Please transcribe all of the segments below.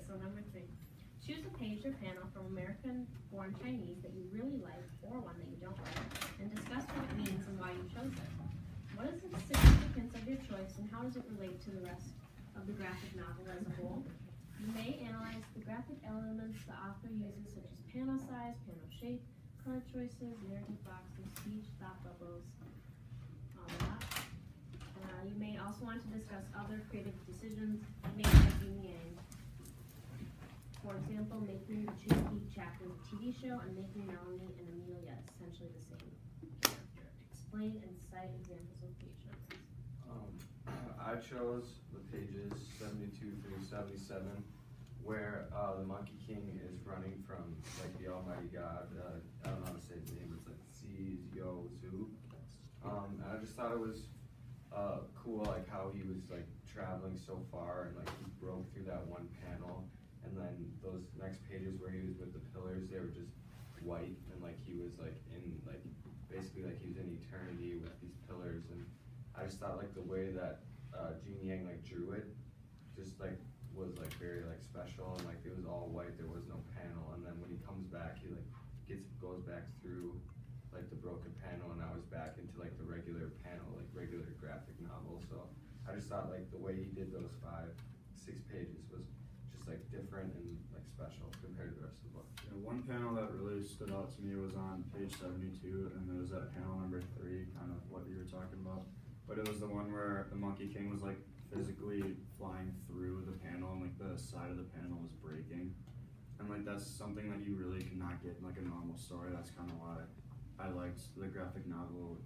so number 3. Choose a page or panel from American-born Chinese that you really like or one that you don't like, and discuss what it means and why you chose it. What is the significance of your choice and how does it relate to the rest of the graphic novel as a whole? You may analyze the graphic elements the author uses, such as panel size, panel shape, color choices, narrative boxes, speech, thought bubbles, all of that. You may also want to discuss other creative decisions made by Jin Yang. For example, making the Chin-Kee chapter a TV show and making Melanie and Amelia essentially the same character. Explain and cite examples of page numbers. I chose the pages 72 through 77, where the Monkey King is running from like the Almighty God. I don't know how to say his name. It's like Zhu. And I just thought it was cool, like how he was like traveling so far and like he broke through that one panel, and then those next pages where he was with the pillars, they were just white, and like he was like in like basically like he was in eternity with these pillars. And I just thought like the way that Jin Yang like drew it just like was like very like special, and like it was all white, there was no panel, and then when he comes back he like goes back through like the broken panel, and now he's back into like the regular panel, like regular graphic novel. So I just thought like the way he did those 5-6 pages was just like different and like special compared to the rest of the book. Yeah, one panel that really stood out to me was on page 72, and it was at panel number 3, kind of what you were talking about. But it was the one where the Monkey King was like physically flying through the panel, and like the side of the panel was breaking. And like that's something that you really cannot get in like a normal story. That's kind of why I liked the graphic novel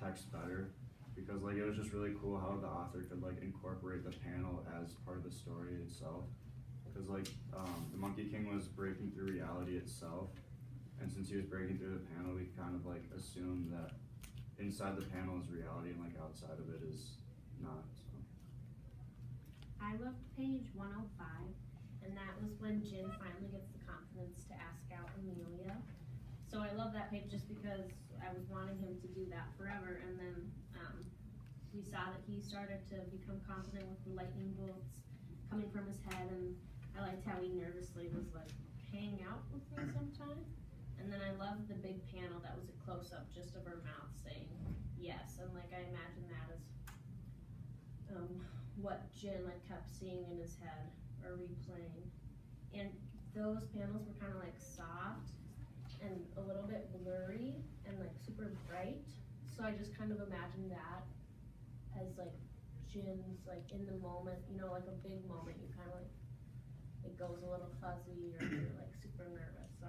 text better, because like it was just really cool how the author could like incorporate the panel as part of the story itself. Because like the Monkey King was breaking through reality itself, and since he was breaking through the panel, we kind of like assumed that inside the panel is reality and like outside of it is not. So. I loved page 105, and that was when Jin finally gets the confidence to ask out Amelia. So I love that page just because I was wanting him to do that forever, and then we saw that he started to become confident with the lightning bolts coming from his head, and I liked how he nervously was like, hang out with me sometime. And then I loved the big panel that was a close-up just of her mouth saying yes, and like I imagine that as what Jin like kept seeing in his head or replaying. And those panels were kind of like soft and a little bit blurry and like super bright, so I just kind of imagined that as like Jin's like in the moment, you know, like a big moment, you kind of like it goes a little fuzzy or you're like super nervous. So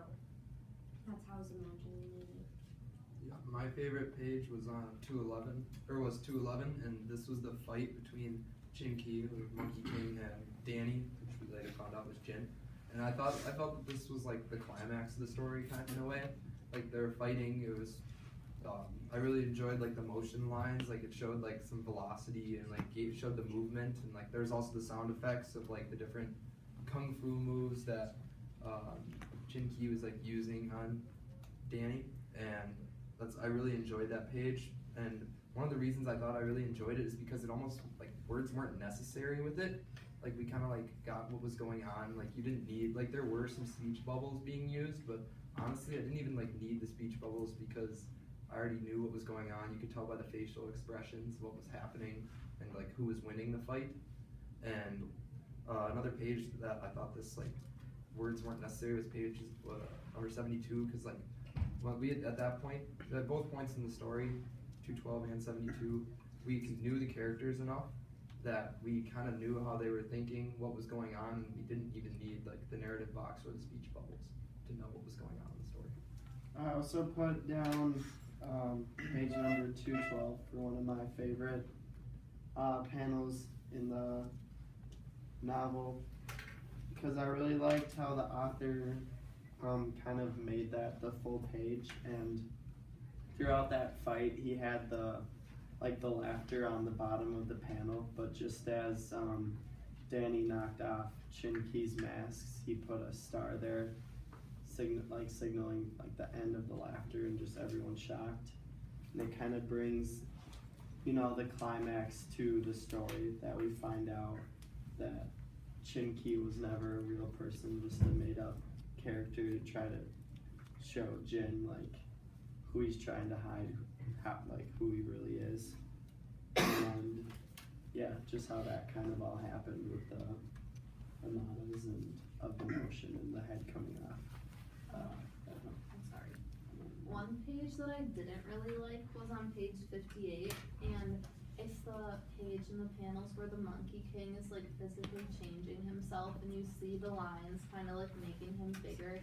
that's how I was imagining it. Yeah, my favorite page was on 211, or was 211, and this was the fight between Chin-Kee, the Monkey King, and Danny, which we later found out was Jin. And I felt that this was like the climax of the story, kind of in a way. Like they were fighting. It was. I really enjoyed like the motion lines. Like it showed like some velocity and like it showed the movement, and like there's also the sound effects of like the different kung fu moves that Chin-Kee was like using on Danny, and I really enjoyed that page. And one of the reasons I thought I really enjoyed it is because it almost like words weren't necessary with it. Like we kind of like got what was going on. Like you didn't need, like there were some speech bubbles being used, but honestly I didn't even like need the speech bubbles because I already knew what was going on. You could tell by the facial expressions what was happening and like who was winning the fight. And another page that I thought this like words weren't necessary was page number 72, because like when we at that point, at both points in the story, 212 and 72, we knew the characters enough that we kind of knew how they were thinking, what was going on, and we didn't even need like the narrative box or the speech bubbles to know what was going on in the story. I also put down page number 212 for one of my favorite panels in the novel, because I really liked how the author kind of made that the full page, and throughout that fight he had the laughter on the bottom of the panel, but just as Danny knocked off Chin-Kee's masks, he put a star there, signaling like the end of the laughter and just everyone shocked. And it kind of brings, you know, the climax to the story that we find out that Chin-Key was never a real person, just a made-up character to try to show Jin like who he's trying to hide, like who he really is, and yeah, just how that kind of all happened with the Ananas and of the motion and the head coming off. I don't know. I'm sorry. One page that I didn't really like was on page 58, and it's the page in the panels where the Monkey King is like physically changing himself, and you see the lines kind of like making him bigger,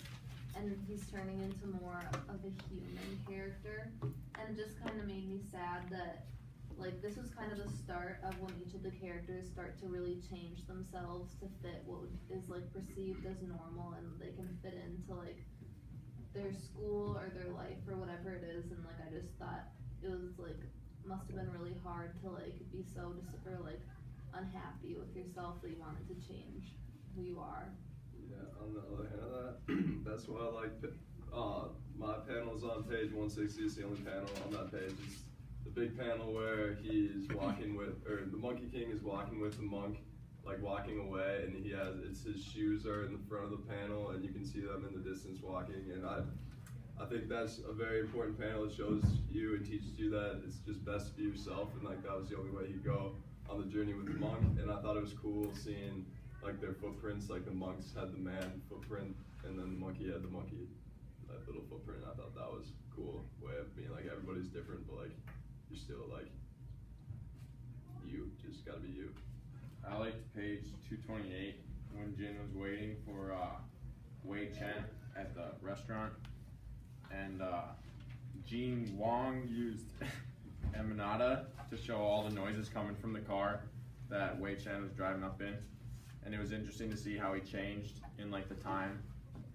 and he's turning into more of a human character, and it just kind of made me sad that like this was kind of the start of when each of the characters start to really change themselves to fit what is like perceived as normal, and they can fit into like their school or their life or whatever it is, and like I just thought it was like must have been really hard to like be so or like unhappy with yourself that you wanted to change who you are. Yeah, on the other hand of that, that's why I like my panel's on page 160. It's the only panel on that page. It's the big panel where he's walking with, or the Monkey King is walking with the monk, like walking away, and his shoes are in the front of the panel, and you can see them in the distance walking. And I think that's a very important panel. It shows you and teaches you that it's just best to be yourself, and like that was the only way you go on the journey with the monk. And I thought it was cool seeing like their footprints, like the monks had the man footprint, and then the monkey had that little footprint. I thought that was a cool way of being like everybody's different, but like you're still like you, just gotta be you. I liked page 228 when Jin was waiting for Wei Chen at the restaurant, and Gene Wong used Emanada to show all the noises coming from the car that Wei Chen was driving up in, and it was interesting to see how he changed in like the time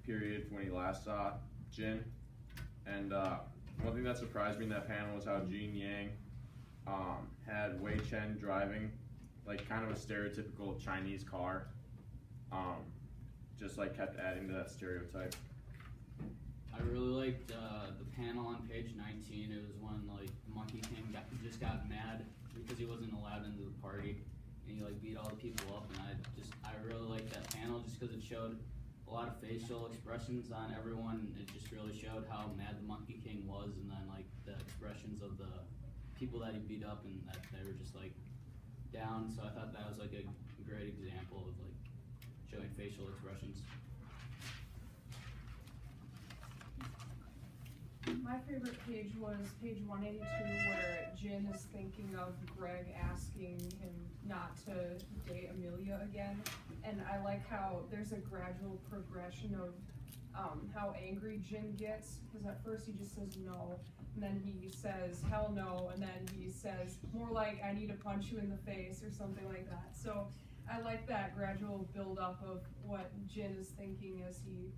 period when he last saw Jin. And one thing that surprised me in that panel was how Gene Yang had Wei Chen driving like kind of a stereotypical Chinese car, just like kept adding to that stereotype. I really liked the panel on page 19. It was when like the Monkey King just got mad because he wasn't allowed into the party, and he like beat all the people up. And I really liked that panel just because it showed a lot of facial expressions on everyone. It just really showed how mad the Monkey King was, and then like the expressions of the people that he beat up, and that they were just like down. So I thought that was like a great example of like showing facial expressions. My favorite page was page 182, where Jin is thinking of Greg asking him not to date Amelia again. And I like how there's a gradual progression of how angry Jin gets, because at first he just says no, and then he says hell no, and then he says more like I need to punch you in the face or something like that. So I like that gradual build up of what Jin is thinking as he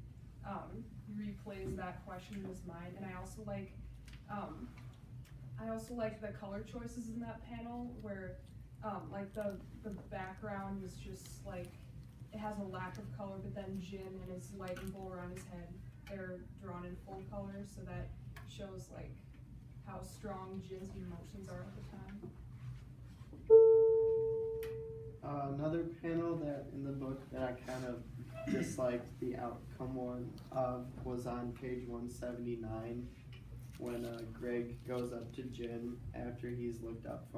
replays that question in his mind. And I also like the color choices in that panel where like the background is just like it has a lack of color, but then Jin and his lightning bolt around his head, they're drawn in full color, so that shows like how strong Jin's emotions are at the time. Another panel that in the book that I kind of disliked the outcome one of was on page 179 when Greg goes up to Jin after he's looked up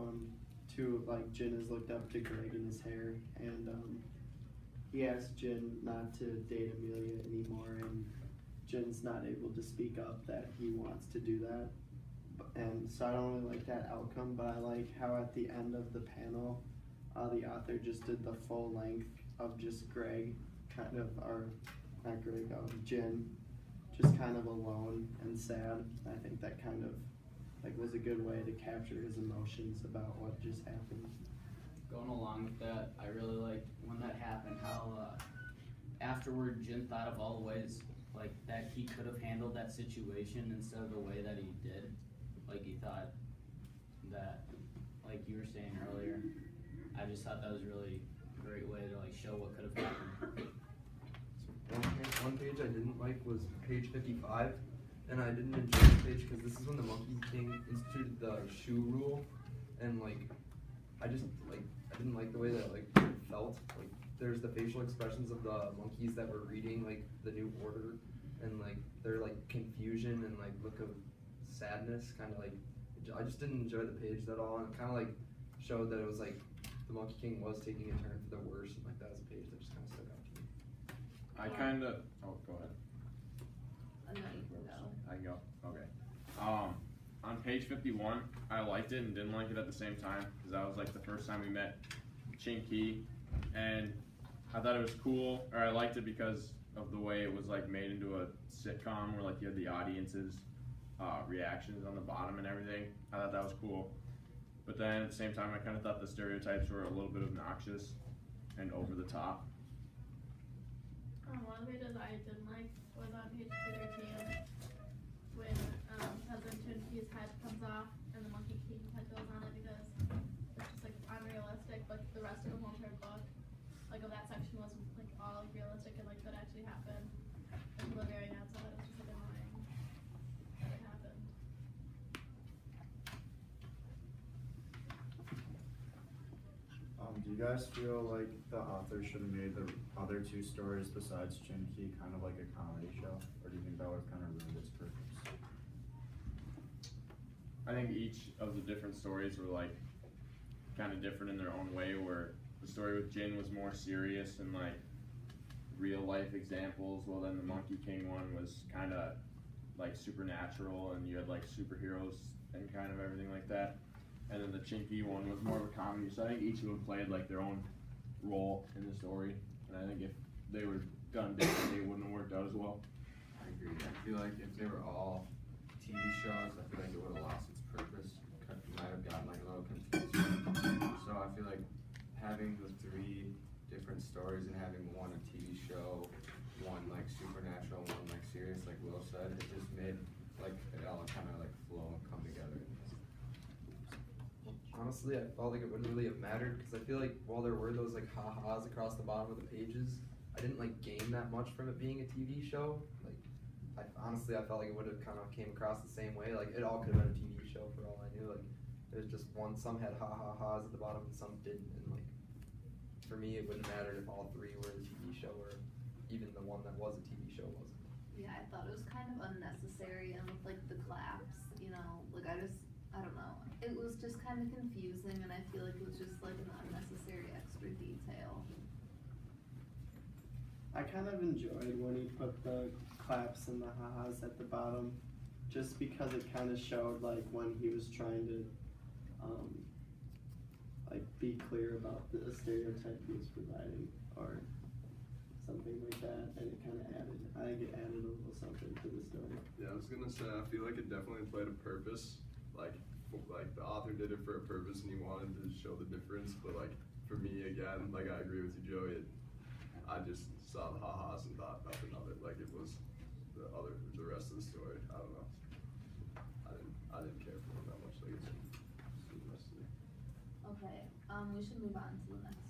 like Jin has looked up to Greg in his hair, and he asks Jin not to date Amelia anymore, and Jin's not able to speak up that he wants to do that. And so I don't really like that outcome, but I like how at the end of the panel the author just did the full length of just Greg kind of, or not Greg, Jin, just kind of alone and sad. I think that kind of like was a good way to capture his emotions about what just happened. Going along with that, I really liked when that happened, how afterward Jin thought of all the ways like that he could have handled that situation instead of the way that he did. Like he thought that, like you were saying earlier, I just thought that was really a great way to like show what could have happened. One page I didn't like was page 55, and I didn't enjoy the page because this is when the Monkey King instituted the shoe rule, and like I didn't like the way that like it felt. Like there's the facial expressions of the monkeys that were reading like the new order, and like their like confusion and like look of sadness, kind of like I just didn't enjoy the page at all, and it kind of like showed that it was like the Monkey King was taking a turn for the worse, and like that was a page that just kind of stuck out to me. I kind of. Oh, go ahead. No, you can go. I can go. Okay. On page 51, I liked it and didn't like it at the same time because that was like the first time we met Chinky, and I thought it was cool, or I liked it because of the way it was like made into a sitcom where like you had the audience's reactions on the bottom and everything. I thought that was cool, but then at the same time, I kind of thought the stereotypes were a little bit obnoxious and over the top. One of the pages I didn't like was on page 213 when Cousin Chinky's head comes off and the Monkey King's head goes on it because it's just like unrealistic. Like the rest of the whole entire book, like of that section was like all like realistic and like could actually happen until the very end. So that was just like annoying that it happened. Do you guys feel like the author should have made the other two stories besides Chinky kind of like a comedy show, or do you think that would have kind of ruined its purpose? I think each of the different stories were like kind of different in their own way, where the story with Jin was more serious and like real life examples, while then the Monkey King one was kind of like supernatural and you had like superheroes and kind of everything like that. And then the Chinky one was more of a comedy, so I think each of them played like their own role in the story, and I think if they were done differently, it wouldn't have worked out as well. I agree. I feel like if they were all TV shows, I feel like it would have lost its purpose. It might have gotten like a little confusing. So I feel like having the three different stories and having one a TV show, one like supernatural, one like serious, like Will said, it just made like it all kind of like flow and come together. Honestly, I felt like it wouldn't really have mattered because I feel like while there were those like ha-has across the bottom of the pages, I didn't like gain that much from it being a TV show. Like, honestly, I felt like it would have kind of came across the same way. Like, it all could have been a TV show for all I knew. Like, there's just some had ha-ha-has at the bottom and some didn't. And like, for me, it wouldn't matter if all three were a TV show or even the one that was a TV show wasn't. Yeah, I thought it was kind of unnecessary, and with like the claps, you know, like I don't know. It was just kind of confusing, and I feel like it was just like an unnecessary extra detail. I kind of enjoyed when he put the claps and the ha-has at the bottom, just because it kind of showed like when he was trying to like be clear about the stereotype he was providing or something like that, and it kind of added, I think it added a little something to the story. Yeah, I was gonna say, I feel like it definitely played a purpose. Like the author did it for a purpose and he wanted to show the difference, but like for me again, like I agree with you, Joey, I just saw the ha-has and thought nothing of it. Like it was the rest of the story. I don't know. I didn't care for it that much. Like it's the rest of it. Okay, we should move on to the next